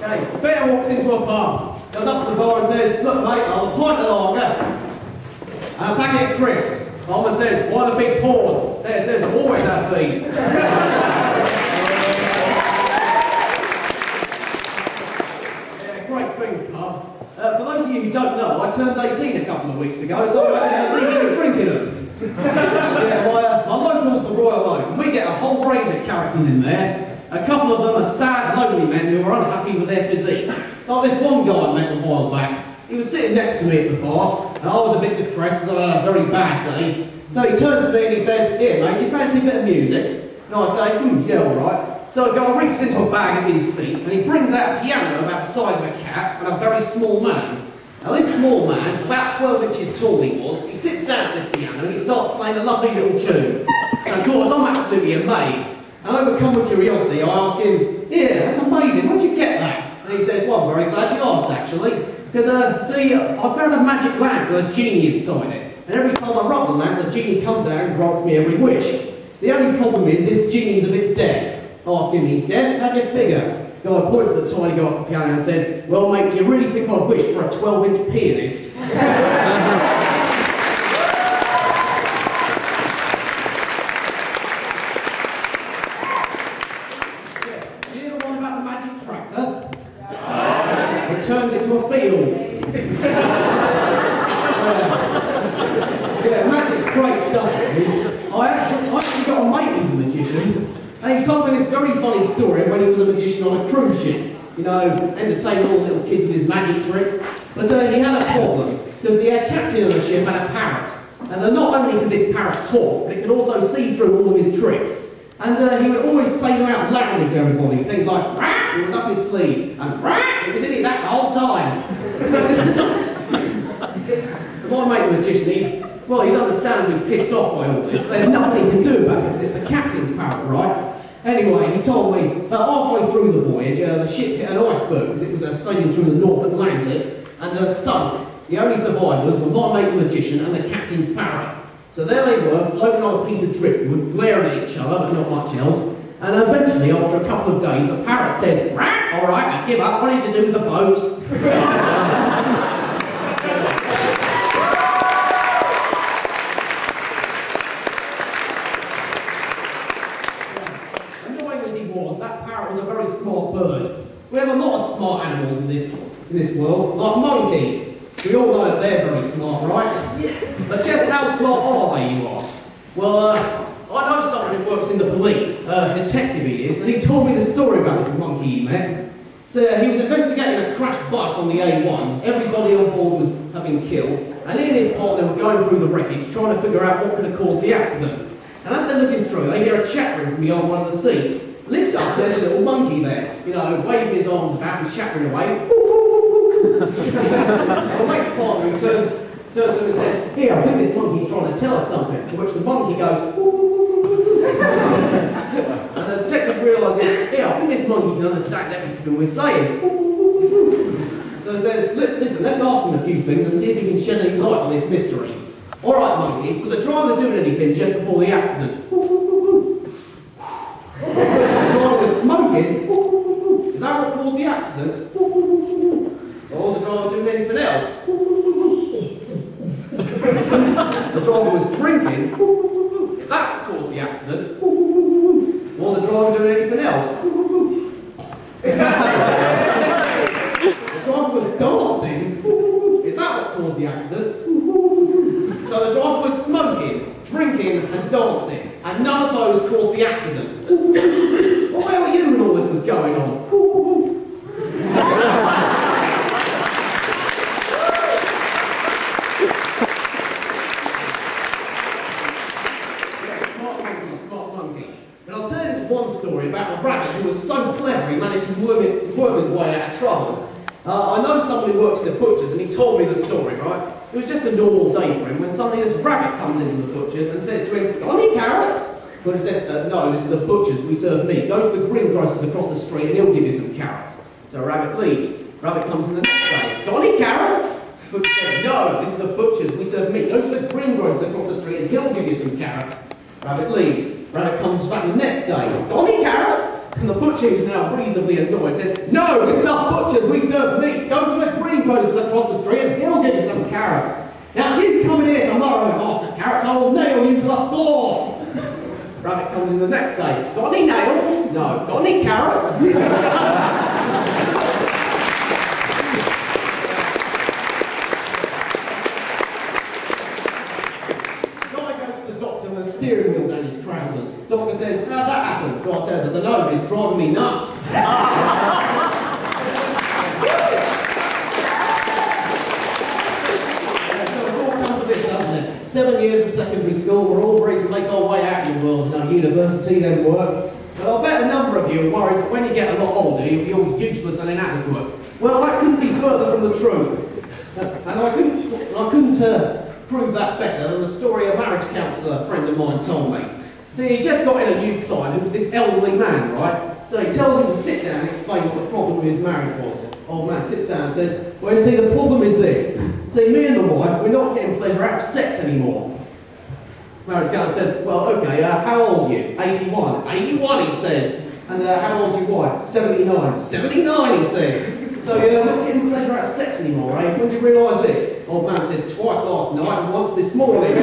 Okay, Bear walks into a pub, goes up to the bar and says, look mate, I'll have a pint of lager and a packet of crisps. The barman says, why the big pause? There says, I always have these. Yeah, great things, pubs. For those of you who don't know, I turned 18 a couple of weeks ago, so I'm leaving and drinking them. Yeah, my local's the Royal Oak. We get a whole range of characters in there. A couple of them are sad, lonely men who are unhappy with their physique. Like this one guy I met a while back. He was sitting next to me at the bar, and I was a bit depressed because I had a very bad day. So he turns to me and he says, here mate, do you fancy a bit of music? And I say, yeah, alright. So the guy reaches into a bag at his feet, and he brings out a piano about the size of a cat, and a very small man. Now this small man, about 12 inches tall he was, he sits down at this piano and he starts playing a lovely little tune. So of course I'm absolutely amazed. And overcome with curiosity, I ask him, yeah, that's amazing, where'd you get that? And he says, well, I'm very glad you asked actually, because see, I found a magic lamp with a genie inside it. And every time I rub the lamp, the genie comes out and grants me every wish. The only problem is this genie's a bit deaf. I ask him, he's deaf? How do you figure? The guy points to the tiny guy at the piano and says, well mate, do you really think I wish for a 12-inch pianist? Do you know the one about the magic tractor? It turns into a field. Yeah, magic's great stuff. I actually got a mate who's a magician. And he told me this very funny story when he was a magician on a cruise ship. You know, entertaining all the little kids with his magic tricks. But he had a problem, because the captain of the ship had a parrot. And not only could this parrot talk, but it could also see through all of his tricks. And he would always say them out loudly to everybody. Things like, "Rah!" It was up his sleeve, and "Rah!" It was in his hat the whole time. My mate the magician, he's understandably pissed off by all this, but there's nothing he can do about it, because it's the captain's parrot, right? Anyway, he told me that halfway through the voyage, the ship hit an iceberg because it was sailing through the North Atlantic and sunk. The only survivors were my mate the magician and the captain's parrot. So there they were, floating on a piece of driftwood, glaring at each other, but not much else. And eventually, after a couple of days, the parrot says, "Rah, all right, I give up, what did you do with the boat?" That parrot was a very smart bird. We have a lot of smart animals in this world, like monkeys. We all know that they're very smart, right? But just how smart are they, you ask? Well, I know someone who works in the police, detective he is, and he told me the story about this monkey he met. So he was investigating a crashed bus on the A1. Everybody on board was having killed, and he and his partner were going through the wreckage, trying to figure out what could have caused the accident. And as they're looking through, they hear a chattering from behind one of the seats. Lift up, there's a little monkey there, you know, waving his arms about and chattering away. My mate's partner, he turns to him and says, here, I think this monkey's trying to tell us something. To which the monkey goes, and the detective realises, here, I think this monkey can understand everything we're saying. So he says, listen, let's ask him a few things and see if he can shed any light on this mystery. All right, monkey, was the driver doing anything just before the accident? The driver was smoking. Is that what caused the accident? Or was the driver doing anything else? The driver was drinking. Is that what caused the accident? Or was the driver doing anything else? The driver was dancing. Is that what caused the accident? So the driver was smoking, drinking and dancing, and none of those caused the accident. Well, where were you when all this was going on? Yeah, smart monkey. But I'll tell you this one story about a rabbit who was so clever he managed to worm his way out of trouble. I know someone who works in the butcher's and he told me the story, right? It was just a normal day for him when suddenly this rabbit comes into the butcher's and says to him, got any carrots? But he says, no, this is a butcher's, we serve meat. Go to the greengrocer's across the street and he'll give you some carrots. So rabbit leaves. Rabbit comes in the next day, got any carrots? The butcher says, no, this is a butcher's, we serve meat. Go to the greengrocer's across the street and he'll give you some carrots. Rabbit leaves. Rabbit comes back the next day. Got any carrots? And the butcher, who's now reasonably annoyed, says, "No, it's not butchers, we serve meat. Go to a greengrocer's across the street and he'll give you some carrots. Now, if you come in here tomorrow and ask for carrots, I will nail you to the floor." Rabbit comes in the next day. "Got any nails? No. Got any carrots?" With a steering wheel down his trousers. Doctor says, "How'd that happen?" Guy says, "I don't know, it's driving me nuts." So it's all come to this, doesn't it? 7 years of secondary school, we're all ready to make our way out in the world. University, then work. But I bet a number of you are worried that when you get a lot older, you'll be useless and inadequate. Well, that couldn't be further from the truth. And I couldn't prove that better than the story a marriage counsellor friend of mine told me. See, he just got in a new client who was this elderly man, right? So he tells him to sit down and explain what the problem with his marriage was. Old man sits down and says, "Well, you see, the problem is this. See, me and the wife, we're not getting pleasure out of sex anymore." Marriage counsellor says, "Well, okay, how old are you?" 81. 81, he says. "And how old's your wife?" 79. 79, he says. "So you're not getting pleasure out of sex anymore, eh? When did you realise this?" Old man says, "Twice last night and once this morning."